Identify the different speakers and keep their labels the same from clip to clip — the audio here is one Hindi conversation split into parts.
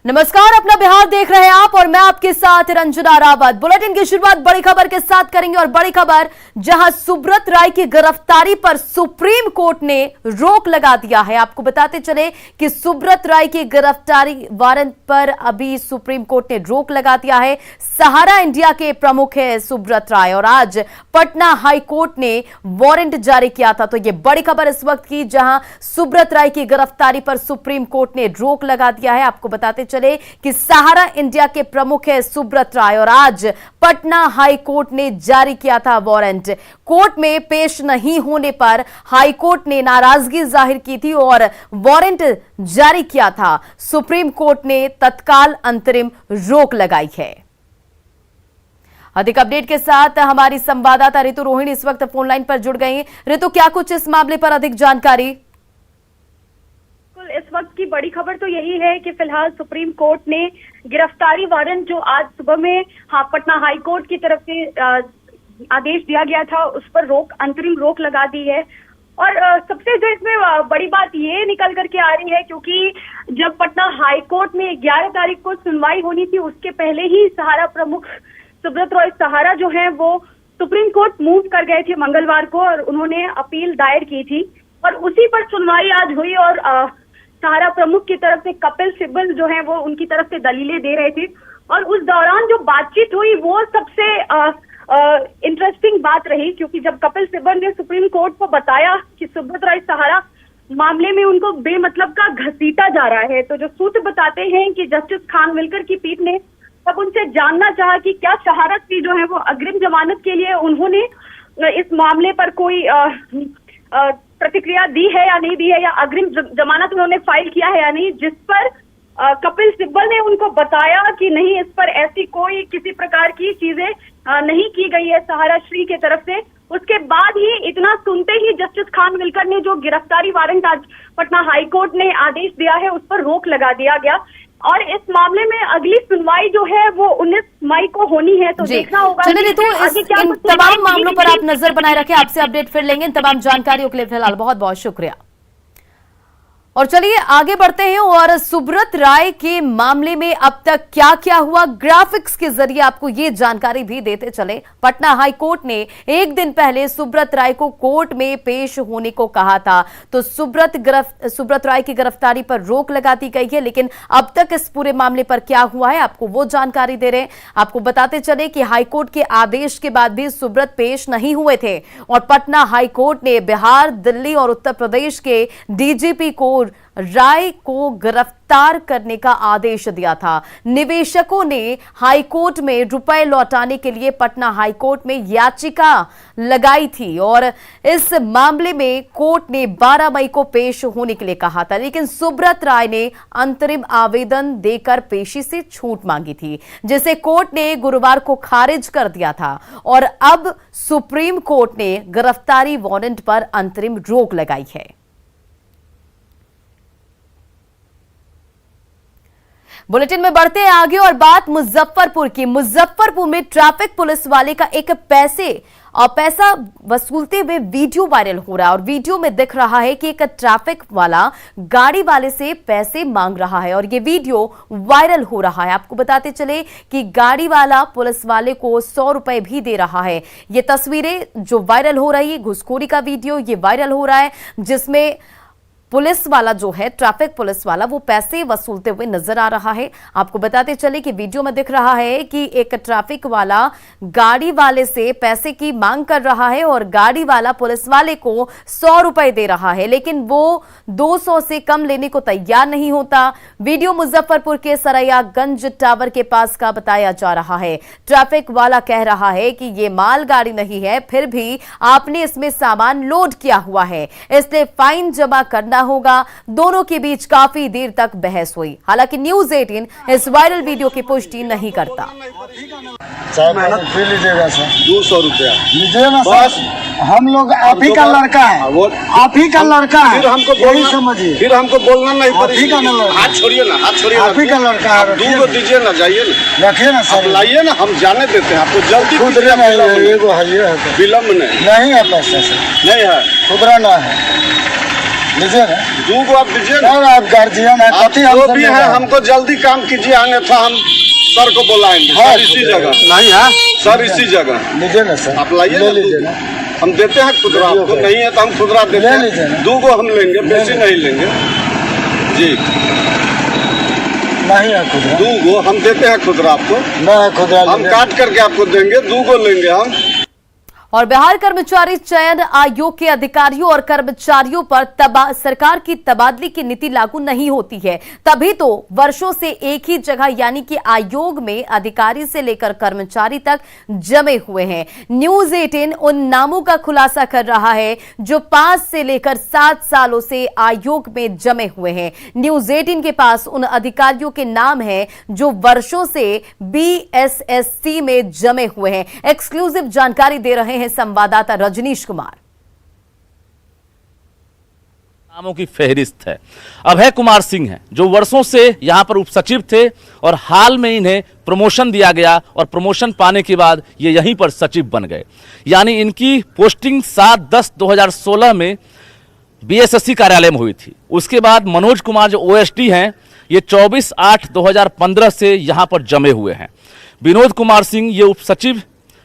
Speaker 1: नमस्कार, अपना बिहार देख रहे हैं आप और मैं आपके साथ रंजना रावत। बुलेटिन की शुरुआत बड़ी खबर के साथ करेंगे और बड़ी खबर जहां सुब्रत राय की गिरफ्तारी पर सुप्रीम कोर्ट ने रोक लगा दिया है। आपको बताते चले कि सुब्रत राय की गिरफ्तारी वारंट पर अभी सुप्रीम कोर्ट ने रोक लगा दिया है। सहारा इंडिया के प्रमुख है सुब्रत राय और आज पटना हाई कोर्ट ने वारंट जारी किया था। तो ये बड़ी खबर इस वक्त की जहां सुब्रत राय की गिरफ्तारी पर सुप्रीम कोर्ट ने रोक लगा दिया है। आपको बताते चले कि सहारा इंडिया के प्रमुख है सुब्रत राय और आज पटना हाई कोर्ट ने जारी किया था वारंट। कोर्ट में पेश नहीं होने पर हाई कोर्ट ने नाराजगी जाहिर की थी और वारंट जारी किया था। सुप्रीम कोर्ट ने तत्काल अंतरिम रोक लगाई है। अधिक अपडेट के साथ हमारी संवाददाता ऋतु रोहिणी इस वक्त फोन लाइन पर जुड़ गई। ऋतु, क्या कुछ इस मामले पर अधिक जानकारी?
Speaker 2: इस वक्त की बड़ी खबर तो यही है कि फिलहाल सुप्रीम कोर्ट ने गिरफ्तारी वारंट जो आज सुबह में पटना हाई कोर्ट की तरफ से आदेश दिया गया था उस पर अंतरिम रोक लगा दी है। और सबसे जो इसमें बड़ी बात ये निकल करके आ रही है, क्योंकि जब पटना हाई कोर्ट में 11 तारीख को सुनवाई होनी थी उसके पहले ही सहारा प्रमुख सुब्रत राय सहारा जो है वो सुप्रीम कोर्ट मूव कर गए थे मंगलवार को और उन्होंने अपील दायर की थी और उसी पर सुनवाई आज हुई और सहारा प्रमुख की तरफ से कपिल सिब्बल जो है वो उनकी तरफ से दलीलें दे रहे थे और उस दौरान जो बातचीत हुई वो सबसे इंटरेस्टिंग बात रही, क्योंकि जब कपिल सिब्बल ने सुप्रीम कोर्ट को बताया कि सुब्रत राय सहारा मामले में उनको बेमतलब का घसीटा जा रहा है, तो जो सूत्र बताते हैं कि जस्टिस खानविलकर की पीठ ने तब उनसे जानना चाहा कि क्या सहारा की जो है वो अग्रिम जमानत के लिए उन्होंने इस मामले पर कोई प्रतिक्रिया दी है या नहीं दी है या अग्रिम जमानत उन्होंने फाइल किया है या नहीं, जिस पर कपिल सिब्बल ने उनको बताया कि नहीं, इस पर ऐसी कोई किसी प्रकार की चीजें नहीं की गई है सहारा श्री के तरफ से। उसके बाद ही इतना सुनते ही जस्टिस खानविलकर ने जो गिरफ्तारी वारंट आज पटना हाई कोर्ट ने आदेश दिया है उस पर रोक लगा दिया गया और इस मामले में अगली सुनवाई जो है वो 19 मई को होनी है। तो देखना होगा।
Speaker 1: चलिए तो इन तमाम मामलों पर आप नजर बनाए रखें, आपसे अपडेट फिर लेंगे। इन तमाम जानकारियों के लिए फिलहाल बहुत बहुत शुक्रिया। और चलिए आगे बढ़ते हैं और सुब्रत राय के मामले में अब तक क्या क्या हुआ, ग्राफिक्स के जरिए आपको ये जानकारी भी देते चले। पटना हाई कोर्ट ने एक दिन पहले सुब्रत राय को कोर्ट में पेश होने को कहा था, तो सुब्रत राय की गिरफ्तारी पर रोक लगा दी गई है। लेकिन अब तक इस पूरे मामले पर क्या हुआ है आपको वो जानकारी दे रहे हैं। आपको बताते चले कि हाईकोर्ट के आदेश के बाद भी सुब्रत पेश नहीं हुए थे और पटना हाईकोर्ट ने बिहार, दिल्ली और उत्तर प्रदेश के डीजीपी को राय को गिरफ्तार करने का आदेश दिया था। निवेशकों ने हाईकोर्ट में रुपए लौटाने के लिए पटना हाईकोर्ट में याचिका लगाई थी और इस मामले में कोर्ट ने 12 मई को पेश होने के लिए कहा था, लेकिन सुब्रत राय ने अंतरिम आवेदन देकर पेशी से छूट मांगी थी, जिसे कोर्ट ने गुरुवार को खारिज कर दिया था और अब सुप्रीम कोर्ट ने गिरफ्तारी वारंट पर अंतरिम रोक लगाई है। बुलेटिन में बढ़ते हैं आगे और बात मुजफ्फरपुर की। मुजफ्फरपुर में ट्रैफिक पुलिस वाले का एक पैसा वसूलते हुए वीडियो वायरल हो रहा है और वीडियो में दिख रहा है कि एक ट्रैफिक वाला गाड़ी वाले से पैसे मांग रहा है और ये वीडियो वायरल हो रहा है। आपको बताते चले कि गाड़ी वाला पुलिस वाले को 100 रुपए भी दे रहा है। ये तस्वीरें जो वायरल हो रही है, घुसखोरी का वीडियो ये वायरल हो रहा है, जिसमें पुलिस वाला जो है ट्रैफिक पुलिस वाला वो पैसे वसूलते हुए नजर आ रहा है। आपको बताते चले कि वीडियो में दिख रहा है कि एक ट्रैफिक वाला गाड़ी वाले से पैसे की मांग कर रहा है और गाड़ी वाला पुलिस वाले को 100 रुपए दे रहा है, लेकिन वो 200 से कम लेने को तैयार नहीं होता। वीडियो मुजफ्फरपुर के सरैयागंज टावर के पास का बताया जा रहा है। ट्रैफिक वाला कह रहा है कि ये माल गाड़ी नहीं है, फिर भी आपने इसमें सामान लोड किया हुआ है, इसलिए फाइन जमा करना होगा। दोनों के बीच काफी देर तक बहस हुई। हालांकि न्यूज़ 18 इस वायरल वीडियो की पुष्टि नहीं करता।
Speaker 3: लीजिएगा सर,
Speaker 4: 200 रुपया
Speaker 3: लीजिए ना
Speaker 4: बस।
Speaker 3: हम लोग आप ही का लड़का है, आप ही का लड़का है,
Speaker 4: फिर हमको
Speaker 3: यही समझिए,
Speaker 4: फिर हमको बोलना नहीं
Speaker 3: आप ही का ना लड़का,
Speaker 4: हाथ छोड़िए ना, हाथ छोड़िए,
Speaker 3: आप ही का लड़का है,
Speaker 4: दूर दीजिए ना, जाइए ना,
Speaker 3: रखिए ना सर,
Speaker 4: लाइए ना, हम जाने देते हैं आपको। जल्दी
Speaker 3: खुदरे नहीं,
Speaker 4: विलम्ब नहीं
Speaker 3: है पैसा सर,
Speaker 4: नहीं है,
Speaker 3: खुदरा ना है। लीजिए ना।
Speaker 4: दू गो आप दीजिए ना।
Speaker 3: सर आप गार्जियन है,
Speaker 4: आप
Speaker 3: कथी
Speaker 4: जो
Speaker 3: हमसे
Speaker 4: भी
Speaker 3: ले
Speaker 4: है
Speaker 3: रहे हैं?
Speaker 4: हमको जल्दी काम कीजिए, अन्यथा हम सर को बुलाएंगे।
Speaker 3: हाँ,
Speaker 4: सर इसी जगह
Speaker 3: नहीं है
Speaker 4: सर इसी जगह
Speaker 3: लीजिए ना सर,
Speaker 4: आप लाइए
Speaker 3: ले
Speaker 4: ना
Speaker 3: लीजिए
Speaker 4: दू
Speaker 3: ना।
Speaker 4: गो। हम देते हैं खुदरा,
Speaker 3: लीजिए
Speaker 4: आपको
Speaker 3: सर।
Speaker 4: नहीं है तो हम खुदरा देते
Speaker 3: ले लीजिए
Speaker 4: हैं।
Speaker 3: ना।
Speaker 4: 2 गो हम लेंगे, बेसी नहीं लेंगे जी।
Speaker 3: नहीं है खुदरा,
Speaker 4: 2 गो हम देते हैं खुदरा आपको,
Speaker 3: मैं खुदरा
Speaker 4: हम
Speaker 3: लीजिए।
Speaker 4: काट करके आपको देंगे। 2 गो लेंगे हम।
Speaker 1: और बिहार कर्मचारी चयन आयोग के अधिकारियों और कर्मचारियों पर सरकार की तबादले की नीति लागू नहीं होती है, तभी तो वर्षों से एक ही जगह यानी कि आयोग में अधिकारी से लेकर कर्मचारी तक जमे हुए हैं। न्यूज 18 उन नामों का खुलासा कर रहा है जो 5 से लेकर 7 सालों से आयोग में जमे हुए हैं। न्यूज 18 के पास उन अधिकारियों के नाम हैं जो वर्षों से BSSC में जमे हुए हैं। एक्सक्लूसिव जानकारी दे रहे हैं संवाददाता रजनीश कुमार।
Speaker 5: नामों की फेहरिस्त है। अभय कुमार सिंह हैं जो वर्षों से यहां पर उप सचिव थे और हाल में इन्हें प्रमोशन दिया गया और प्रमोशन पाने के बाद ये यहीं पर सचिव बन गए। यानी इनकी पोस्टिंग 7/10/2016 में BSSC कार्यालय में हुई थी। उसके बाद मनोज कुमार जो OSD हैं ये 24/8/2015 से यहां पर जमे हुए हैं। विनोद कुमार सिंह ये उप सचिव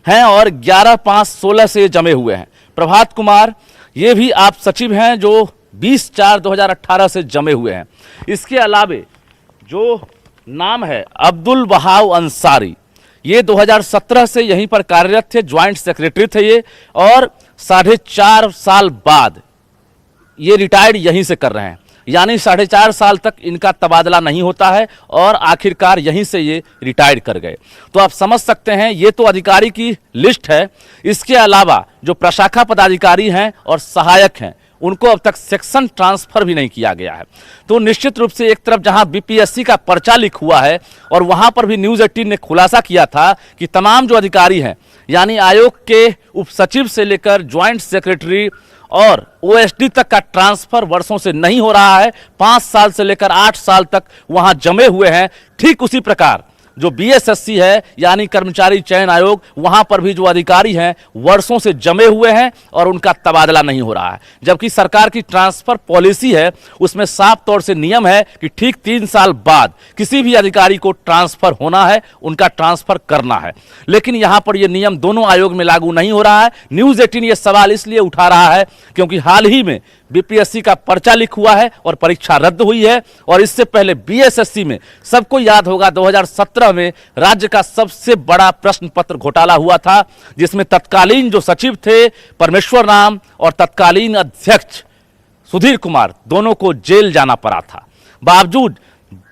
Speaker 5: हैं और 11/5/16 से जमे हुए हैं। प्रभात कुमार ये भी आप सचिव हैं जो 20/4/2018 से जमे हुए हैं। इसके अलावे जो नाम है अब्दुल वहाब अंसारी ये 2017 से यहीं पर कार्यरत थे, ज्वाइंट सेक्रेटरी थे ये, और 4.5 साल बाद ये रिटायर्ड यहीं से कर रहे हैं। यानी 4.5 साल तक इनका तबादला नहीं होता है और आखिरकार यहीं से ये रिटायर्ड कर गए। तो आप समझ सकते हैं ये तो अधिकारी की लिस्ट है। इसके अलावा जो प्रशाखा पदाधिकारी हैं और सहायक हैं उनको अब तक सेक्शन ट्रांसफर भी नहीं किया गया है। तो निश्चित रूप से एक तरफ जहां BPSC का पर्चा लीक हुआ है और वहां पर भी न्यूज 18 ने खुलासा किया था कि तमाम जो अधिकारी हैं यानी आयोग के उप सचिव से लेकर ज्वाइंट सेक्रेटरी और OSD तक का ट्रांसफर वर्षों से नहीं हो रहा है, 5 साल से लेकर 8 साल तक वहां जमे हुए हैं। ठीक उसी प्रकार जो BSSC है यानी कर्मचारी चयन आयोग, वहां पर भी जो अधिकारी हैं वर्षों से जमे हुए हैं और उनका तबादला नहीं हो रहा है। जबकि सरकार की ट्रांसफर पॉलिसी है उसमें साफ तौर से नियम है कि ठीक 3 साल बाद किसी भी अधिकारी को ट्रांसफर होना है, उनका ट्रांसफर करना है। लेकिन यहां पर यह नियम दोनों आयोग में लागू नहीं हो रहा है। न्यूज 18 ये सवाल इसलिए उठा रहा है क्योंकि हाल ही में BPSC का पर्चा लीक हुआ है और परीक्षा रद्द हुई है। और इससे पहले BSSC में सबको याद होगा 2017 में राज्य का सबसे बड़ा प्रश्न पत्र घोटाला हुआ था, जिसमें तत्कालीन जो सचिव थे परमेश्वर राम और तत्कालीन अध्यक्ष सुधीर कुमार दोनों को जेल जाना पड़ा था। बावजूद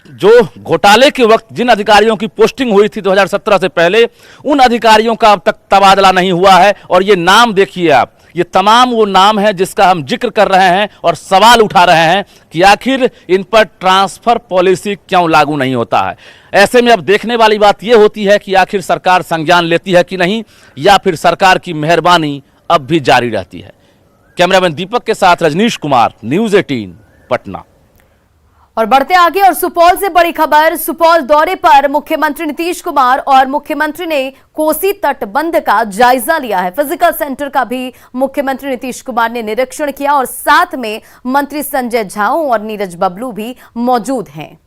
Speaker 5: जो घोटाले के वक्त जिन अधिकारियों की पोस्टिंग हुई थी 2017 से पहले, उन अधिकारियों का अब तक तबादला नहीं हुआ है। और ये नाम देखिए आप, ये तमाम वो नाम है जिसका हम जिक्र कर रहे हैं और सवाल उठा रहे हैं कि आखिर इन पर ट्रांसफर पॉलिसी क्यों लागू नहीं होता है। ऐसे में अब देखने वाली बात यह होती है कि आखिर सरकार संज्ञान लेती है कि नहीं, या फिर सरकार की मेहरबानी अब भी जारी रहती है। कैमरामैन दीपक के साथ रजनीश कुमार, न्यूज 18 पटना।
Speaker 1: और बढ़ते आगे और सुपौल से बड़ी खबर। सुपौल दौरे पर मुख्यमंत्री नीतीश कुमार और मुख्यमंत्री ने कोसी तटबंध का जायजा लिया है। फिजिकल सेंटर का भी मुख्यमंत्री नीतीश कुमार ने निरीक्षण किया और साथ में मंत्री संजय झाऊ और नीरज बबलू भी मौजूद हैं।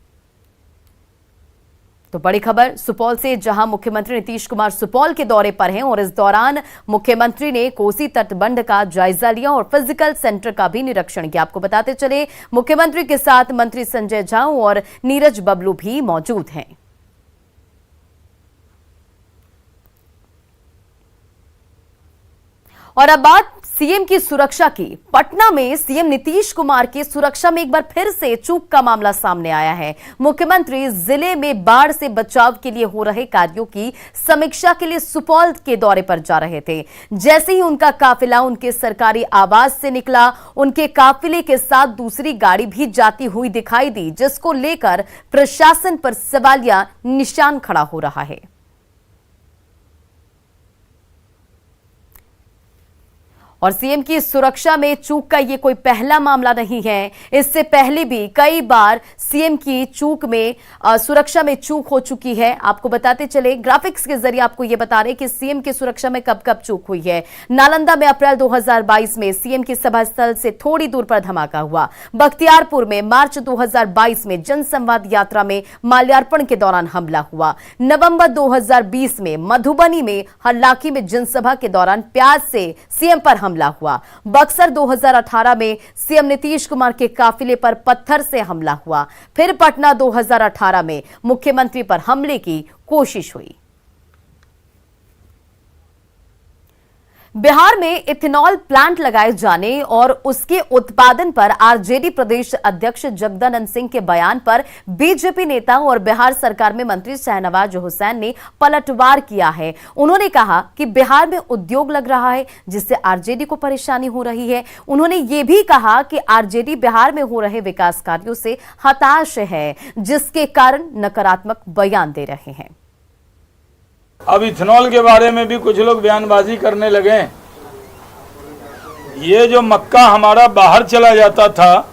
Speaker 1: तो बड़ी खबर सुपौल से, जहां मुख्यमंत्री नीतीश कुमार सुपौल के दौरे पर हैं और इस दौरान मुख्यमंत्री ने कोसी तटबंध का जायजा लिया और फिजिकल सेंटर का भी निरीक्षण किया। आपको बताते चले मुख्यमंत्री के साथ मंत्री संजय झाऊ और नीरज बबलू भी मौजूद हैं। और अब बात सीएम की सुरक्षा की। पटना में सीएम नीतीश कुमार की सुरक्षा में एक बार फिर से चूक का मामला सामने आया है। मुख्यमंत्री जिले में बाढ़ से बचाव के लिए हो रहे कार्यों की समीक्षा के लिए सुपौल के दौरे पर जा रहे थे। जैसे ही उनका काफिला उनके सरकारी आवास से निकला, उनके काफिले के साथ दूसरी गाड़ी भी जाती हुई दिखाई दी, जिसको लेकर प्रशासन पर सवालिया निशान खड़ा हो रहा है। और सीएम की सुरक्षा में चूक का ये कोई पहला मामला नहीं है। इससे पहले भी कई बार सीएम की चूक में सुरक्षा में चूक हो चुकी है। आपको बताते चले, ग्राफिक्स के जरिए आपको ये बता रहे कि सीएम की सुरक्षा में कब कब चूक हुई है। नालंदा में अप्रैल 2022 में सीएम की सभा स्थल से थोड़ी दूर पर धमाका हुआ। बख्तियारपुर में मार्च 2022 में जनसंवाद यात्रा में माल्यार्पण के दौरान हमला हुआ। नवंबर 2020 में मधुबनी में हल्लाकी में जनसभा के दौरान प्याज से सीएम पर हमला हुआ। बक्सर 2018 में सीएम नीतीश कुमार के काफिले पर पत्थर से हमला हुआ। फिर पटना 2018 में मुख्यमंत्री पर हमले की कोशिश हुई। बिहार में इथेनॉल प्लांट लगाए जाने और उसके उत्पादन पर आरजेडी प्रदेश अध्यक्ष जगदानंद सिंह के बयान पर बीजेपी नेता और बिहार सरकार में मंत्री शाहनवाज हुसैन ने पलटवार किया है। उन्होंने कहा कि बिहार में उद्योग लग रहा है जिससे आरजेडी को परेशानी हो रही है। उन्होंने ये भी कहा कि आरजेडी बिहार में हो रहे विकास कार्यों से हताश है, जिसके कारण नकारात्मक बयान दे रहे हैं।
Speaker 6: अब इथेनॉल के बारे में भी कुछ लोग बयानबाजी करने लगे। ये जो मक्का हमारा बाहर चला जाता था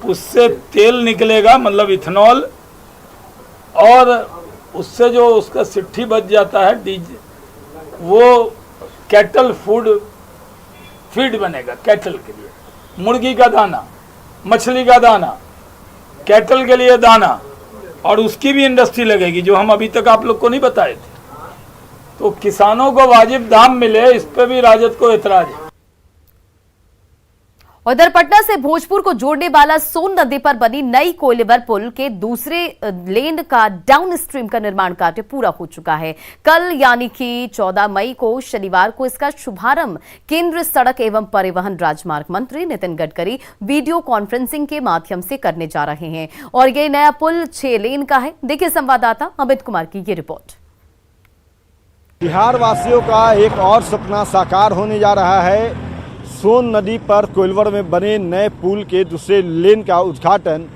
Speaker 6: उससे तेल निकलेगा, मतलब इथेनॉल, और उससे जो उसका सिट्ठी बच जाता है डीजल, वो कैटल फीड बनेगा कैटल के लिए। मुर्गी का दाना, मछली का दाना, कैटल के लिए दाना, और उसकी भी इंडस्ट्री लगेगी जो हम अभी तक आप लोग को नहीं बताए थे। तो किसानों को वाजिब दाम मिले, इस पे भी राजद को ऐतराज है।
Speaker 1: उधर पटना से भोजपुर को जोड़ने वाला सोन नदी पर बनी नई कोइलवर पुल के दूसरे लेन का डाउन स्ट्रीम का निर्माण कार्य पूरा हो चुका है। कल यानी कि 14 मई को शनिवार को इसका शुभारंभ केंद्रीय सड़क एवं परिवहन राजमार्ग मंत्री नितिन गडकरी वीडियो कॉन्फ्रेंसिंग के माध्यम से करने जा रहे हैं। और ये नया पुल 6 लेन का है। देखिए संवाददाता अमित कुमार की ये रिपोर्ट।
Speaker 3: बिहार वासियों का एक और सपना साकार होने जा रहा है। सोन नदी पर कोइलवर में बने नए पुल के दूसरे लेन का उद्घाटन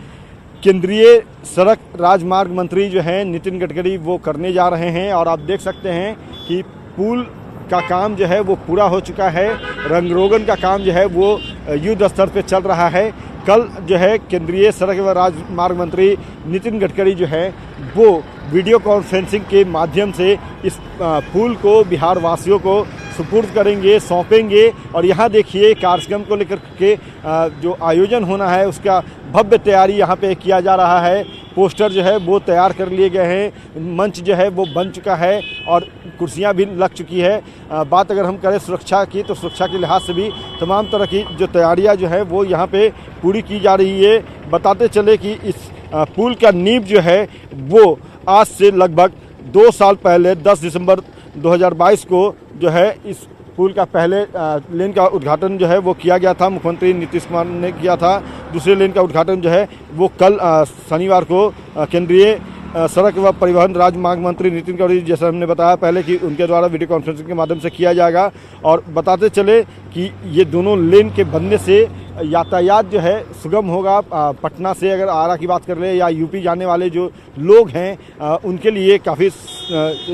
Speaker 3: केंद्रीय सड़क राजमार्ग मंत्री जो हैं नितिन गडकरी वो करने जा रहे हैं। और आप देख सकते हैं कि पुल का काम जो है वो पूरा हो चुका है। रंगरोगन का काम जो है वो युद्ध स्तर पे चल रहा है। कल जो है केंद्रीय सड़क एवं राजमार्ग मंत्री नितिन गडकरी जो है वो वीडियो कॉन्फ्रेंसिंग के माध्यम से इस पुल को बिहार वासियों को सुपुर्द करेंगे, सौंपेंगे। और यहाँ देखिए कार्यक्रम को लेकर के जो आयोजन होना है उसका भव्य तैयारी यहाँ पे किया जा रहा है। पोस्टर जो है वो तैयार कर लिए गए हैं, मंच जो है वो बन चुका है और कुर्सियाँ भी लग चुकी है। बात अगर हम करें सुरक्षा की, तो सुरक्षा के लिहाज से भी तमाम तरह की जो तैयारियाँ जो है वो यहाँ पे पूरी की जा रही है। बताते चले कि इस पुल का नींव जो है वो आज से लगभग 2 साल पहले 10 दिसंबर 2022 को जो है इस पुल का पहले लेन का उद्घाटन जो है वो किया गया था, मुख्यमंत्री नीतीश कुमार ने किया था। दूसरे लेन का उद्घाटन जो है वो कल शनिवार को केंद्रीय सड़क व परिवहन राजमार्ग मंत्री नितिन गडकरी, जैसा हमने बताया पहले कि उनके द्वारा वीडियो कॉन्फ्रेंसिंग के माध्यम से किया जाएगा। और बताते चले कि ये दोनों लेन के बनने से यातायात जो है सुगम होगा। पटना से अगर आरा की बात कर ले या यूपी जाने वाले जो लोग हैं उनके लिए काफ़ी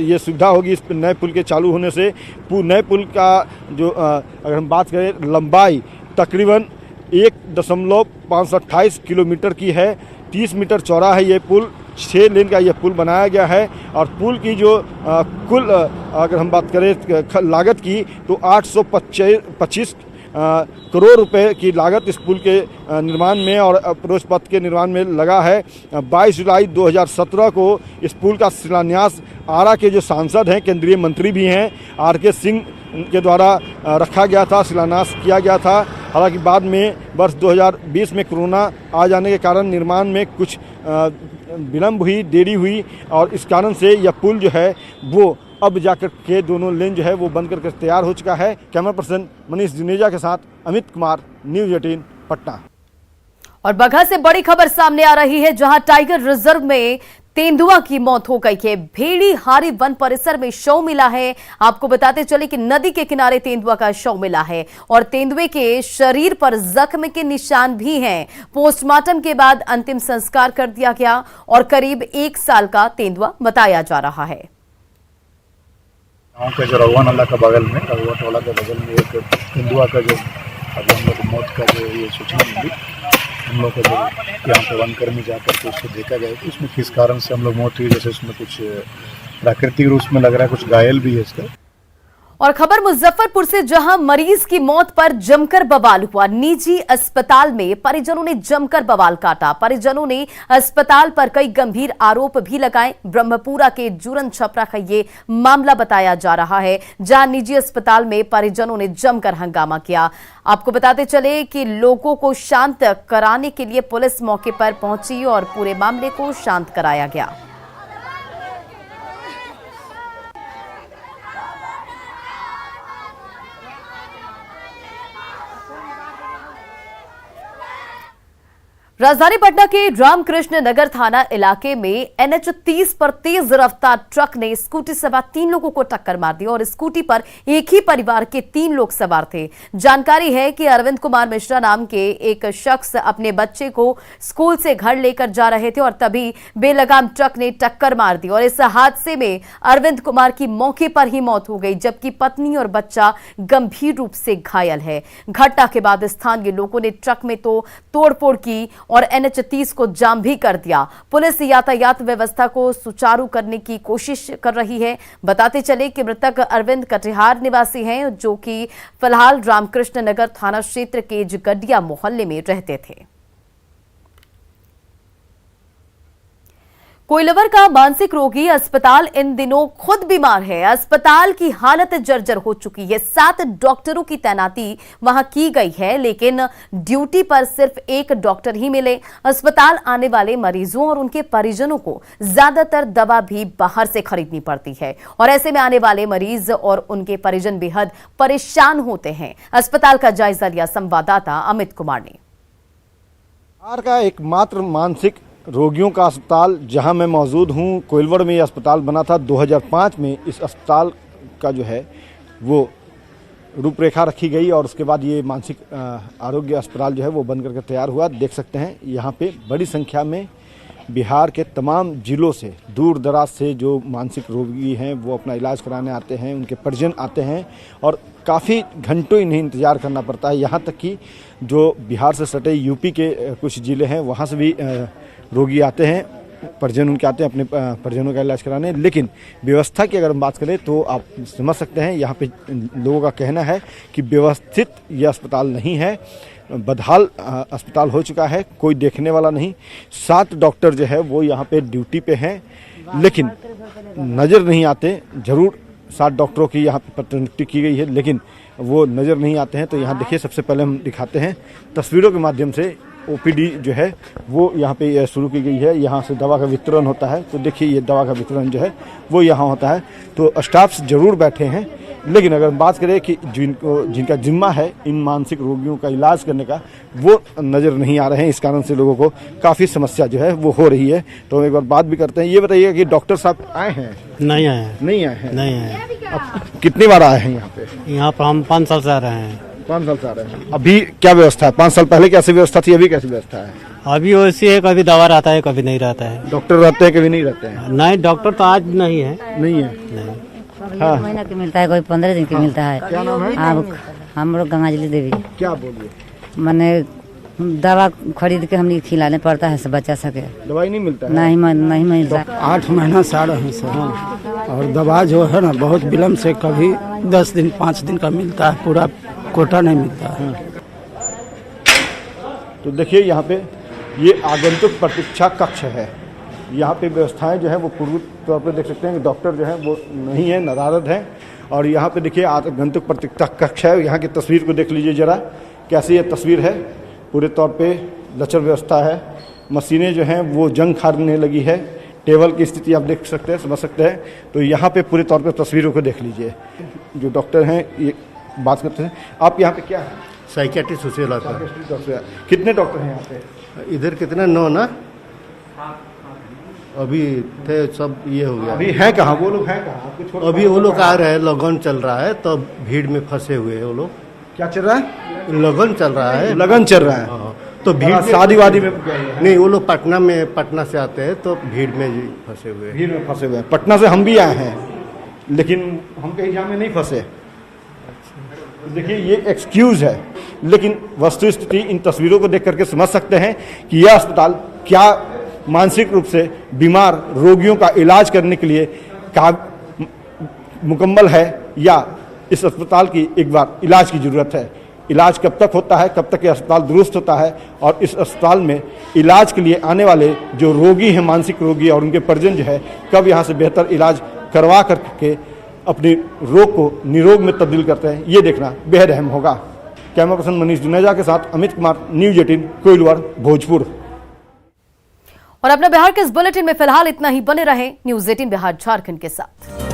Speaker 3: ये सुविधा होगी इस नए पुल के चालू होने से। नए पुल का जो अगर हम बात करें लंबाई तकरीबन 1.528 किलोमीटर की है। 30 मीटर चौड़ा है ये पुल। 6 लेन का यह पुल बनाया गया है। और पुल की जो कुल अगर हम बात करें लागत की, तो 825 करोड़ रुपए की लागत इस पुल के निर्माण में और अप्रोच पथ के निर्माण में लगा है। 22 जुलाई 2017 को इस पुल का शिलान्यास आरा के जो सांसद हैं, केंद्रीय मंत्री भी हैं, आर.के. सिंह के द्वारा रखा गया था, शिलान्यास किया गया था। हालांकि बाद में वर्ष 2020 में कोरोना आ जाने के कारण निर्माण में कुछ विलम्ब हुई, देरी हुई और इस कारण से यह पुल जो है वो अब जाकर के दोनों लेन जो है वो बन करके तैयार हो चुका है। कैमरा पर्सन मनीष जुनेजा के साथ अमित कुमार, न्यूज़ 18 पटना।
Speaker 1: और बगहा से बड़ी खबर सामने आ रही है, जहां टाइगर रिजर्व में तेंदुआ की मौत हो गई है। भेड़ीहारी वन परिसर में शव मिला है। आपको बताते चले कि नदी के किनारे तेंदुआ का शव मिला है और तेंदुए के शरीर पर जख्म के निशान भी हैं। पोस्टमार्टम के बाद अंतिम संस्कार कर दिया गया और करीब 1 साल का तेंदुआ बताया जा रहा है।
Speaker 7: गाँव का जो रघुआ नाला का बगल में, रघुआ टोला के बगल में एक तेंदुआ का जो अभी हम लोग मौत का जो ये सूचना मिली, हम लोग को जो यहाँ पे वनकर्मी जाकर के उसको देखा गया कि उसमें किस कारण से हम लोग मौत हुई, जैसे उसमें कुछ प्राकृतिक रूप में लग रहा है, कुछ घायल भी है इसका।
Speaker 1: और खबर मुजफ्फरपुर से, जहां मरीज की मौत पर जमकर बवाल हुआ। निजी अस्पताल में परिजनों ने जमकर बवाल काटा। परिजनों ने अस्पताल पर कई गंभीर आरोप भी लगाए। ब्रह्मपुरा के जुरन छपरा का ये मामला बताया जा रहा है, जहां निजी अस्पताल में परिजनों ने जमकर हंगामा किया। आपको बताते चले कि लोगों को शांत कराने के लिए पुलिस मौके पर पहुंची और पूरे मामले को शांत कराया गया। राजधानी पटना के रामकृष्ण नगर थाना इलाके में NH 30 पर तेज रफ्तार ट्रक ने स्कूटी सवार 3 लोगों को टक्कर मार दी और स्कूटी पर एक ही परिवार के 3 लोग सवार थे। जानकारी है कि अरविंद कुमार मिश्रा नाम के एक शख्स अपने बच्चे को स्कूल से घर लेकर जा रहे थे और तभी बेलगाम ट्रक ने टक्कर मार दी और इस हादसे में अरविंद कुमार की मौके पर ही मौत हो गई, जबकि पत्नी और बच्चा गंभीर रूप से घायल है। घटना के बाद स्थानीय लोगों ने ट्रक में तो तोड़फोड़ की और NH 30 को जाम भी कर दिया। पुलिस यातायात व्यवस्था को सुचारू करने की कोशिश कर रही है। बताते चले कि मृतक अरविंद कटिहार निवासी हैं, जो कि फिलहाल रामकृष्ण नगर थाना क्षेत्र के जगडिया मोहल्ले में रहते थे। कोइलवर का मानसिक रोगी अस्पताल इन दिनों खुद बीमार है। अस्पताल की हालत जर्जर हो चुकी है। 7 डॉक्टरों की तैनाती वहां की गई है, लेकिन ड्यूटी पर सिर्फ 1 डॉक्टर ही मिले। अस्पताल आने वाले मरीजों और उनके परिजनों को ज्यादातर दवा भी बाहर से खरीदनी पड़ती है और ऐसे में आने वाले मरीज और उनके परिजन बेहद परेशान होते हैं। अस्पताल का जायजा लिया संवाददाता अमित कुमार ने।
Speaker 3: बिहार का एकमात्र मानसिक रोगियों का अस्पताल जहां मैं मौजूद हूं, कोइलवर में ये अस्पताल बना था 2005 में। इस अस्पताल का जो है वो रूपरेखा रखी गई और उसके बाद ये मानसिक आरोग्य अस्पताल जो है वो बन करके तैयार हुआ। देख सकते हैं यहाँ पे बड़ी संख्या में बिहार के तमाम जिलों से, दूर दराज से जो मानसिक रोगी हैं वो अपना इलाज कराने आते हैं, उनके परिजन आते हैं और काफ़ी घंटों इन्हें इंतज़ार करना पड़ता है। यहाँ तक कि जो बिहार से सटे यूपी के कुछ ज़िले हैं वहाँ से भी रोगी आते हैं, परिजन उनके आते हैं अपने परिजनों का इलाज कराने। लेकिन व्यवस्था की अगर हम बात करें तो आप समझ सकते हैं यहाँ पे लोगों का कहना है कि व्यवस्थित ये अस्पताल नहीं है, बदहाल अस्पताल हो चुका है, कोई देखने वाला नहीं। 7 डॉक्टर जो है वो यहाँ पे ड्यूटी पे हैं, लेकिन नज़र नहीं आते। ज़रूर 7 डॉक्टरों की यहाँ पे प्रतिनियुक्ति की गई है, लेकिन वो नज़र नहीं आते हैं। तो यहाँ देखिए, सबसे पहले हम दिखाते हैं तस्वीरों के माध्यम से। OPD जो है वो यहाँ पे शुरू की गई है, यहाँ से दवा का वितरण होता है। तो देखिए, ये दवा का वितरण जो है वो यहाँ होता है। तो स्टाफ जरूर बैठे हैं, लेकिन अगर बात करें कि जिनका जिम्मा है इन मानसिक रोगियों का इलाज करने का, वो नज़र नहीं आ रहे हैं। इस कारण से लोगों को काफ़ी समस्या जो है वो हो रही है। तो हम एक बार बात भी करते हैं। ये बताइए कि डॉक्टर साहब आए हैं?
Speaker 8: नहीं आए हैं।
Speaker 3: नहीं आए हैं?
Speaker 8: नहीं आए।
Speaker 3: अब कितनी बार आए हैं यहाँ पे?
Speaker 8: यहाँ पर हम 5 साल से आ रहे हैं।
Speaker 3: 5 साल से आ रहे हैं। अभी क्या व्यवस्था है? 5 साल पहले कैसी व्यवस्था थी, अभी कैसी व्यवस्था है?
Speaker 8: अभी वैसी है, कभी दवा रहता है, कभी नहीं रहता है।
Speaker 3: डॉक्टर रहते हैं, कभी नहीं रहते हैं?
Speaker 8: नहीं, डॉक्टर तो आज नहीं है।
Speaker 3: नहीं है?
Speaker 8: नहीं।
Speaker 9: हाँ। महीना के मिलता है, कोई 15 दिन के मिलता है।
Speaker 3: क्या नाम है?
Speaker 9: अब हम लोग गंगाजली देवी।
Speaker 3: क्या बोलिए?
Speaker 9: मैंने दवा खरीद के हमने खिलाने पड़ता है, सब बच्चा सके।
Speaker 3: दवाई नहीं मिलता है?
Speaker 9: नहीं मिलता।
Speaker 10: 8 महीना से आ रहे हैं सर, और दवा जो है ना बहुत विलम्ब से, कभी 10 दिन 5 दिन का मिलता है, पूरा कोटा नहीं मिलता है।
Speaker 3: तो देखिए, यहाँ पे ये आगंतुक प्रतीक्षा कक्ष है। यहाँ पे व्यवस्थाएं जो है वो पूर्ण तौर पे देख सकते हैं कि डॉक्टर जो है वो नहीं है, नदारद है। और यहाँ पे देखिए आगंतुक प्रतीक्षा कक्ष है। यहाँ की तस्वीर को देख लीजिए जरा, कैसी ये तस्वीर है। पूरे तौर पे लचर व्यवस्था है, मशीनें जो हैं वो जंग खाने लगी है। टेबल की स्थिति आप देख सकते हैं, समझ सकते हैं। तो यहाँ पे पूरे तौर पे तस्वीरों को देख लीजिए। जो डॉक्टर हैं ये बात करते हैं। आप यहाँ पे क्या है?
Speaker 7: साइकियाट्रिस्ट सोशल आता।
Speaker 3: कितने डॉक्टर हैं यहाँ पे?
Speaker 7: इधर कितने 9 ना, अभी थे सब ये हो गया।
Speaker 3: अभी हैं कहाँ वो लोग? हैं कहाँ?
Speaker 7: अभी वो लोग आ रहे हैं, लगन चल रहा है तो भीड़ में फंसे हुए हैं वो लोग।
Speaker 3: क्या चल रहा है?
Speaker 7: लगन चल रहा है।
Speaker 3: लगन चल रहा है।
Speaker 7: हाँ, तो भीड़
Speaker 3: शादी वादी में
Speaker 7: नहीं, वो लोग पटना से आते हैं तो भीड़ में फंसे हुए हैं।
Speaker 3: भीड़ में फंसे हुए हैं। पटना से हम भी आए हैं, लेकिन हम कहीं जाम में नहीं फंसे। देखिए ये एक्सक्यूज है, लेकिन वस्तुस्थिति इन तस्वीरों को देख करके समझ सकते हैं कि यह अस्पताल क्या मानसिक रूप से बीमार रोगियों का इलाज करने के लिए मुकम्मल है, या इस अस्पताल की एक बार इलाज की ज़रूरत है। इलाज कब तक होता है, कब तक ये अस्पताल दुरुस्त होता है, और इस अस्पताल में इलाज के लिए आने वाले जो रोगी हैं, मानसिक रोगी और उनके परिजन जो है, कब यहाँ से बेहतर इलाज करवा करके अपने रोग को निरोग में तब्दील करते हैं, ये देखना बेहद अहम होगा। कैमरा पर्सन मनीष जुनेजा के साथ अमित कुमार, न्यूज 18 कोइलवर, भोजपुर।
Speaker 1: और अपना बिहार के इस बुलेटिन में फिलहाल इतना ही। बने रहें न्यूज 18 बिहार झारखंड के साथ।